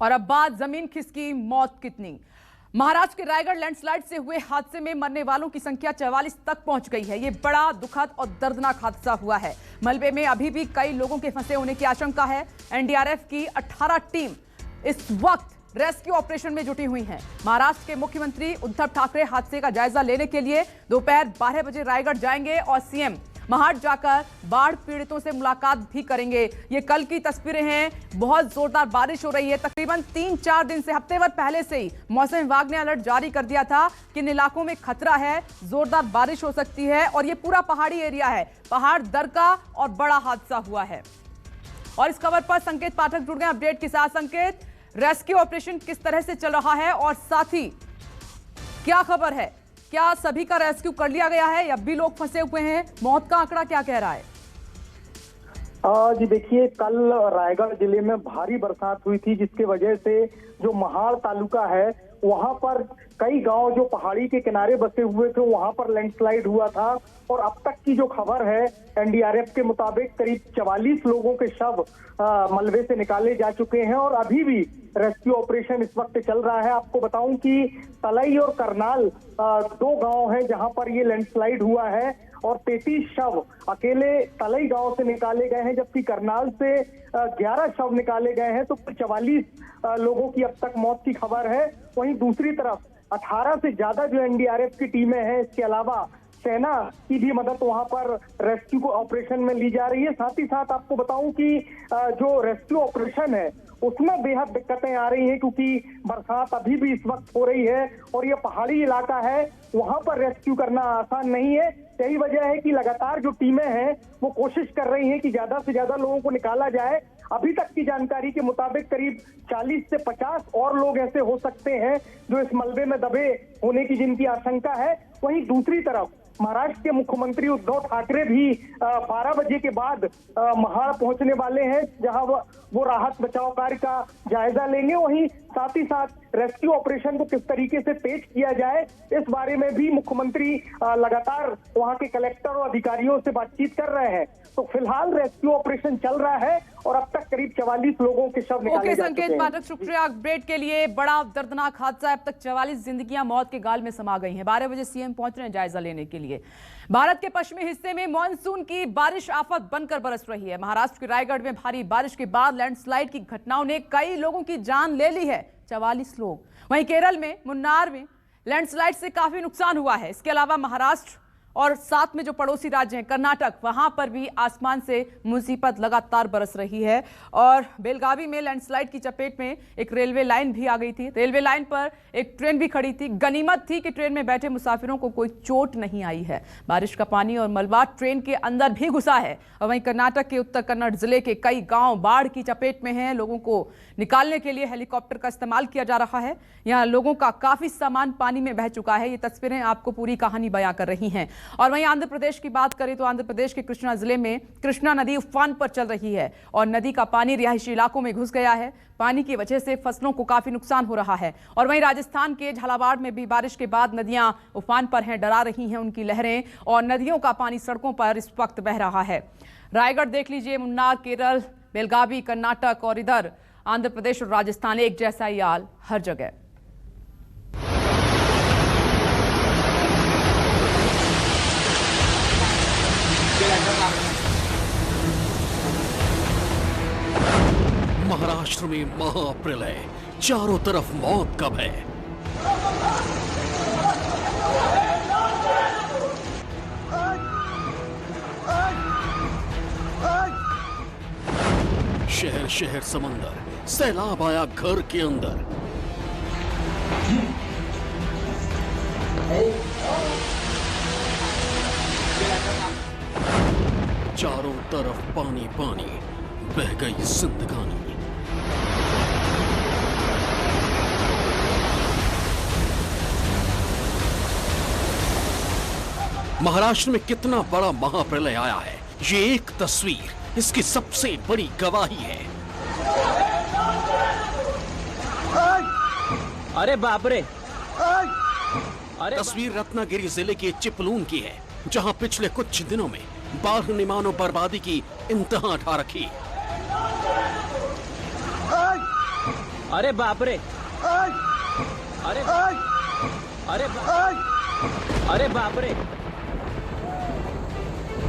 और अब बात जमीन खिसकी मौत कितनी। महाराष्ट्र के रायगढ़ लैंडस्लाइड से हुए हादसे में मरने वालों की संख्या 44 तक पहुंच गई है। ये बड़ा दुखद और दर्दनाक हादसा हुआ है। मलबे में अभी भी कई लोगों के फंसे होने की आशंका है। एनडीआरएफ की 18 टीम इस वक्त रेस्क्यू ऑपरेशन में जुटी हुई हैं। महाराष्ट्र के मुख्यमंत्री उद्धव ठाकरे हादसे का जायजा लेने के लिए दोपहर 12 बजे रायगढ़ जाएंगे और सीएम महाड जाकर बाढ़ पीड़ितों से मुलाकात भी करेंगे। ये कल की तस्वीरें हैं। बहुत जोरदार बारिश हो रही है। तकरीबन 3-4 दिन से, हफ्ते भर पहले से ही मौसम विभाग ने अलर्ट जारी कर दिया था कि इन इलाकों में खतरा है, जोरदार बारिश हो सकती है और ये पूरा पहाड़ी एरिया है। पहाड़ दरका और बड़ा हादसा हुआ है। और इस खबर पर संकेत पाठक जुड़ गए अपडेट के साथ। संकेत, रेस्क्यू ऑपरेशन किस तरह से चल रहा है और साथ ही क्या खबर है? क्या सभी का रेस्क्यू कर लिया गया है या अब भी लोग फंसे हुए हैं? मौत का आंकड़ा क्या कह रहा है? जी देखिए, कल रायगढ़ जिले में भारी बरसात हुई थी, जिसके वजह से जो महाड़ तालुका है वहां पर कई गांव जो पहाड़ी के किनारे बसे हुए थे वहां पर लैंडस्लाइड हुआ था। और अब तक की जो खबर है एनडीआरएफ के मुताबिक करीब 44 लोगों के शव मलबे से निकाले जा चुके हैं और अभी भी रेस्क्यू ऑपरेशन इस वक्त चल रहा है। आपको बताऊं कि तलई और करनाल 2 गांव हैं जहां पर ये लैंडस्लाइड हुआ है और 33 शव अकेले तलई गांव से निकाले गए हैं, जबकि करनाल से 11 शव निकाले गए हैं। तो 44 लोगों की अब तक मौत की खबर है। वहीं दूसरी तरफ 18 से ज्यादा जो एनडीआरएफ की टीमें हैं, इसके अलावा सेना की भी मदद वहां पर रेस्क्यू ऑपरेशन में ली जा रही है। साथ ही साथ आपको बताऊं कि जो रेस्क्यू ऑपरेशन है उसमें बेहद दिक्कतें आ रही हैं, क्योंकि बरसात अभी भी इस वक्त हो रही है और ये पहाड़ी इलाका है, वहां पर रेस्क्यू करना आसान नहीं है। यही वजह है कि लगातार जो टीमें हैं वो कोशिश कर रही हैं कि ज्यादा से ज्यादा लोगों को निकाला जाए। अभी तक की जानकारी के मुताबिक करीब 40 से 50 और लोग ऐसे हो सकते हैं जो इस मलबे में दबे होने की जिनकी आशंका है। वहीं दूसरी तरफ महाराष्ट्र के मुख्यमंत्री उद्धव ठाकरे भी 12 बजे के बाद महाड़ पहुंचने वाले हैं, जहां वो राहत बचाव कार्य का जायजा लेंगे। वहीं साथ ही साथ रेस्क्यू ऑपरेशन को किस तरीके से तेज किया जाए, इस बारे में भी मुख्यमंत्री लगातार वहां के कलेक्टर और अधिकारियों से बातचीत कर रहे हैं। तो फिलहाल रेस्क्यू ऑपरेशन चल रहा है और अब तक करीब 44 लोगों के शव निकाले जा चुके हैं। संकेत पाठक, शुक्रिया अपडेट के लिए। बड़ा दर्दनाक हादसा, अब तक 44 जिंदगियां मौत के गाल में समा गई हैं। 12 बजे सीएम पहुंच रहे हैं जायजा लेने के लिए। भारत के पश्चिमी हिस्से में मानसून की बारिश आफत बनकर बरस रही है। महाराष्ट्र के रायगढ़ में भारी बारिश के बाद लैंडस्लाइड की घटनाओं ने कई लोगों की जान ले ली है, 44 लोग। वहीं केरल में मुन्नार में लैंडस्लाइड से काफी नुकसान हुआ है। इसके अलावा महाराष्ट्र और साथ में जो पड़ोसी राज्य हैं कर्नाटक, वहां पर भी आसमान से मुसीबत लगातार बरस रही है। और बेलगावी में लैंडस्लाइड की चपेट में एक रेलवे लाइन भी आ गई थी। रेलवे लाइन पर एक ट्रेन भी खड़ी थी। गनीमत थी कि ट्रेन में बैठे मुसाफिरों को कोई चोट नहीं आई है। बारिश का पानी और मलबा ट्रेन के अंदर भी घुसा है। और वहीं कर्नाटक के उत्तर कन्नड़ जिले के कई गांव बाढ़ की चपेट में हैं। लोगों को निकालने के लिए हेलीकॉप्टर का इस्तेमाल किया जा रहा है। यहाँ लोगों का काफी सामान पानी में बह चुका है। ये तस्वीरें आपको पूरी कहानी बयां कर रही हैं। और वहीं आंध्र प्रदेश की बात करें तो आंध्र प्रदेश के कृष्णा जिले में कृष्णा नदी उफान पर चल रही है और नदी का पानी रिहायशी इलाकों में घुस गया है। पानी की वजह से फसलों को काफी नुकसान हो रहा है। और वहीं राजस्थान के झालावाड़ में भी बारिश के बाद नदियां उफान पर हैं, डरा रही हैं उनकी लहरें और नदियों का पानी सड़कों पर इस वक्त बह रहा है। रायगढ़ देख लीजिए, मुन्नार, केरल, बेलगावी, कर्नाटक और इधर आंध्र प्रदेश और राजस्थान, एक जैसा ही हाल हर जगह। महाराष्ट्र में महाप्रलय, चारों तरफ मौत का भय। शहर शहर समंदर, सैलाब आया घर के अंदर। चारों तरफ पानी पानी, बह गई जिंदगानी। महाराष्ट्र में कितना बड़ा महाप्रलय आया है, ये एक तस्वीर इसकी सबसे बड़ी गवाही है। अरे बाप रे! तस्वीर रत्नागिरी जिले के चिपलून की है, जहां पिछले कुछ दिनों में बाढ़ ने मानो बर्बादी की इंतहा उठा रखी। अरे बाप रे, अरे अरे अरे बाप रे।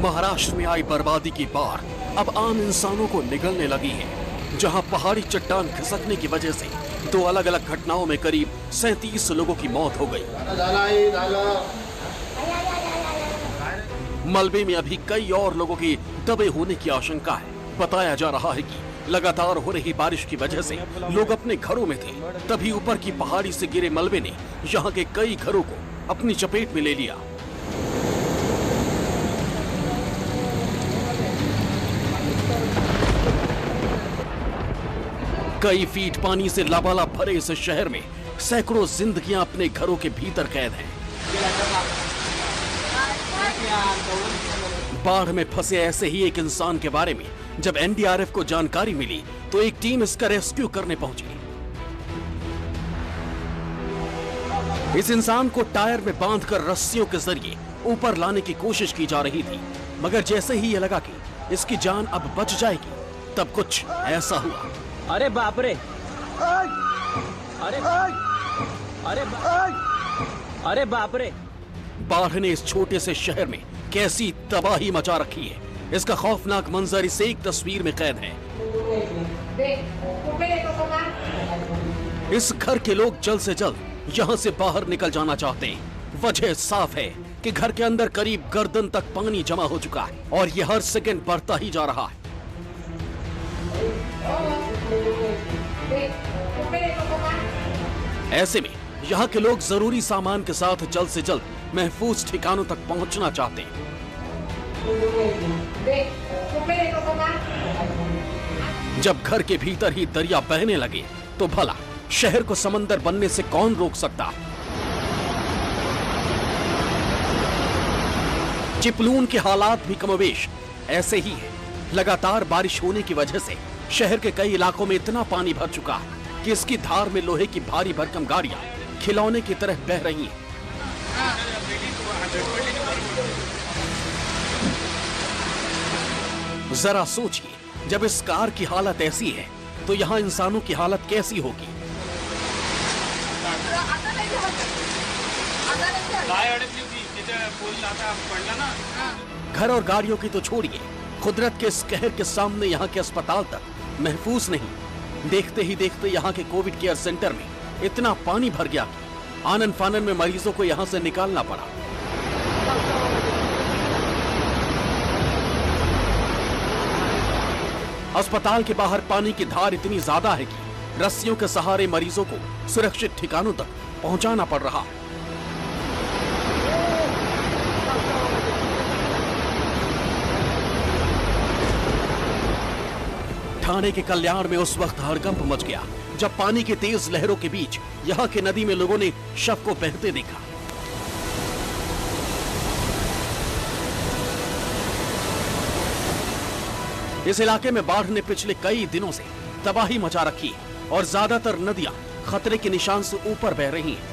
महाराष्ट्र में आई बर्बादी की बाढ़ अब आम इंसानों को निगलने लगी है, जहां पहाड़ी चट्टान खिसकने की वजह से 2 अलग-अलग घटनाओं में करीब 37 लोगों की मौत हो गई। मलबे में अभी कई और लोगों के दबे होने की आशंका है। बताया जा रहा है कि लगातार हो रही बारिश की वजह से लोग अपने घरों में थे, तभी ऊपर की पहाड़ी से गिरे मलबे ने यहाँ के कई घरों को अपनी चपेट में ले लिया। कई फीट पानी से लबालब भरे इस शहर में सैकड़ों जिंदगियां अपने घरों के भीतर कैद हैं। बाढ़ में फंसे ऐसे ही एक इंसान के बारे में जब एनडीआरएफ को जानकारी मिली तो एक टीम इसका रेस्क्यू करने पहुंची। इस इंसान को टायर में बांधकर रस्सियों के जरिए ऊपर लाने की कोशिश की जा रही थी, मगर जैसे ही ये लगा कि इसकी जान अब बच जाएगी, तब कुछ ऐसा हुआ। अरे बाप रे, अरे अरे बाप रे। बाढ़ ने इस छोटे से शहर में कैसी तबाही मचा रखी है, इसका खौफनाक मंजर इस एक तस्वीर में कैद है। इस घर के लोग जल्द से जल्द यहाँ से बाहर निकल जाना चाहते हैं। वजह साफ है कि घर के अंदर करीब गर्दन तक पानी जमा हो चुका है और ये हर सेकंड बढ़ता ही जा रहा है। ऐसे में यहाँ के लोग जरूरी सामान के साथ जल्द से जल्द महफूज ठिकानों तक पहुँचना चाहते हैं। जब घर के भीतर ही दरिया बहने लगे तो भला शहर को समंदर बनने से कौन रोक सकता? चिपलून के हालात भी कमोबेश ऐसे ही है। लगातार बारिश होने की वजह से शहर के कई इलाकों में इतना पानी भर चुका है कि इसकी धार में लोहे की भारी भरकम गाड़ियां खिलौने की तरह बह रही हैं। जरा सोचिए, जब इस कार की हालत ऐसी है तो यहाँ इंसानों की हालत कैसी होगी? घर और गाड़ियों की तो छोड़िए, कुदरत के इस कहर के सामने यहाँ के अस्पताल तक महफूज नहीं। देखते ही देखते यहाँ के कोविड केयर सेंटर में इतना पानी भर गया कि आनन फानन में मरीजों को यहाँ से निकालना पड़ा। अस्पताल के बाहर पानी की धार इतनी ज्यादा है कि रस्सियों के सहारे मरीजों को सुरक्षित ठिकानों तक पहुंचाना पड़ रहा है। ठाणे के कल्याण में उस वक्त हड़कंप मच गया जब पानी की तेज लहरों के बीच यहाँ के नदी में लोगों ने शव को बहते देखा। इस इलाके में बाढ़ ने पिछले कई दिनों से तबाही मचा रखी है और ज्यादातर नदियां खतरे के निशान से ऊपर बह रही हैं।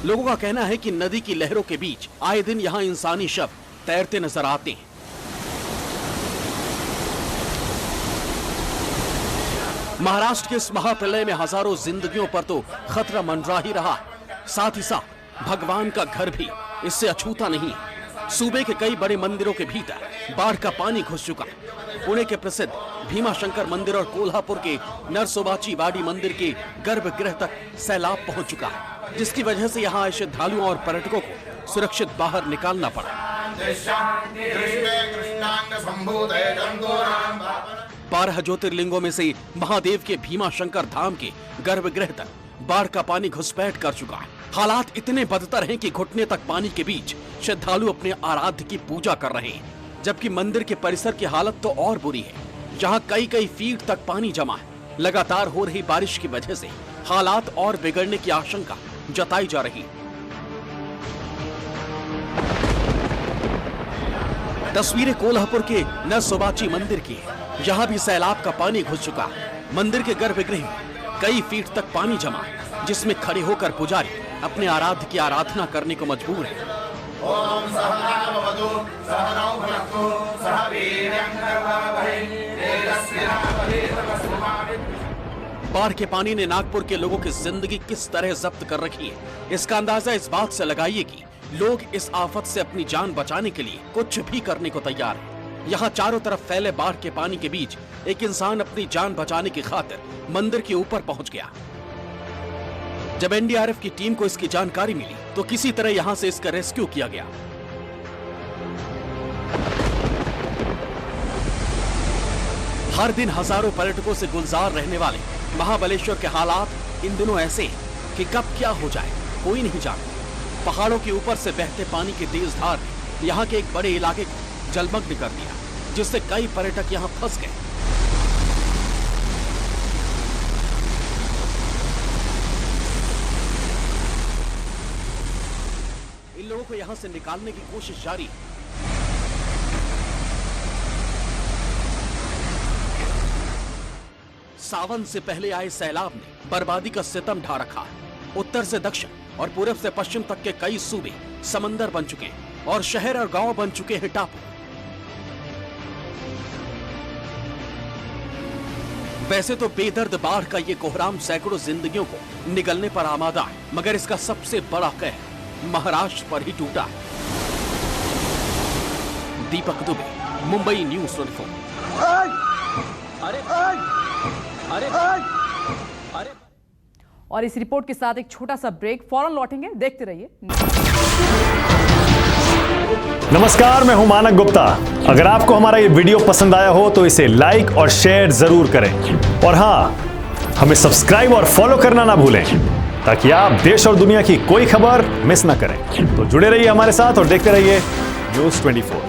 लोगों का कहना है कि नदी की लहरों के बीच आए दिन यहाँ इंसानी शव तैरते नजर आते हैं। महाराष्ट्र के इस महाप्रलय में हजारों जिंदगियों पर तो खतरा मंडरा ही रहा, साथ ही साथ भगवान का घर भी इससे अछूता नहीं है। सूबे के कई बड़े मंदिरों के भीतर बाढ़ का पानी घुस चुका। पुणे के प्रसिद्ध भीमाशंकर मंदिर और कोल्हापुर के नरसोबाची वाडी मंदिर के गर्भगृह तक सैलाब पहुंच चुका है, जिसकी वजह से यहाँ आए श्रद्धालुओं और पर्यटकों को सुरक्षित बाहर निकालना पड़ा। 12 ज्योतिर्लिंगों में से महादेव के भीमाशंकर धाम के गर्भगृह तक बाढ़ का पानी घुसपैठ कर चुका है। हालात इतने बदतर हैं कि घुटने तक पानी के बीच श्रद्धालु अपने आराध्य की पूजा कर रहे हैं, जबकि मंदिर के परिसर की हालत तो और बुरी है। जहां कई फीट तक पानी जमा है। लगातार हो रही बारिश की वजह से हालात और बिगड़ने की आशंका जताई जा रही है। तस्वीरें कोल्हापुर के नरसोबाची मंदिर की है। यहाँ भी सैलाब का पानी घुस चुका है। मंदिर के गर्भगृह में कई फीट तक पानी जमा है, जिसमें खड़े होकर पुजारी अपने आराध्य की आराधना करने को मजबूर है। ओम सहना भवतु सहनौ भुनक्तु सह वीर्यं कर्वावहै तेजस्विनावधीतमस्तु बाढ़ के पानी ने नागपुर के लोगों की जिंदगी किस तरह जब्त कर रखी है, इसका अंदाजा इस बात से लगाइए कि लोग इस आफत से अपनी जान बचाने के लिए कुछ भी करने को तैयार हैं। यहाँ चारों तरफ फैले बाढ़ के पानी के बीच एक इंसान अपनी जान बचाने की खातिर मंदिर के ऊपर पहुंच गया। जब एनडीआरएफ की टीम को इसकी जानकारी मिली तो किसी तरह यहाँ से इसका रेस्क्यू किया गया। हर दिन हजारों पर्यटकों से गुलजार रहने वाले महाबलेश्वर के हालात इन दिनों ऐसे हैं कि कब क्या हो जाए कोई नहीं जानता। पहाड़ों के ऊपर से बहते पानी की तेज धार ने यहाँ के एक बड़े इलाके को जलमग्न कर दिया, जिससे कई पर्यटक यहाँ फंस गए। इन लोगों को यहाँ से निकालने की कोशिश जारी है। सावन से पहले आए सैलाब ने बर्बादी का सितम ढा रखा है। उत्तर से दक्षिण और पूर्व से पश्चिम तक के कई सूबे समंदर बन चुके हैं और शहर और गांव बन चुके हैं टापू। वैसे तो बेदर्द बाढ़ का ये कोहराम सैकड़ों जिंदगियों को निगलने पर आमादा है, मगर इसका सबसे बड़ा कहर महाराष्ट्र पर ही टूटा है। दीपक दुबे, मुंबई न्यूज़ 24। अरे अरे अरे और इस रिपोर्ट के साथ एक छोटा सा ब्रेक, फौरन लौटेंगे, देखते रहिए। नमस्कार, मैं हूं मानक गुप्ता। अगर आपको हमारा ये वीडियो पसंद आया हो तो इसे लाइक और शेयर जरूर करें, और हां, हमें सब्सक्राइब और फॉलो करना ना भूलें ताकि आप देश और दुनिया की कोई खबर मिस ना करें। तो जुड़े रहिए हमारे साथ और देखते रहिए न्यूज़ 24।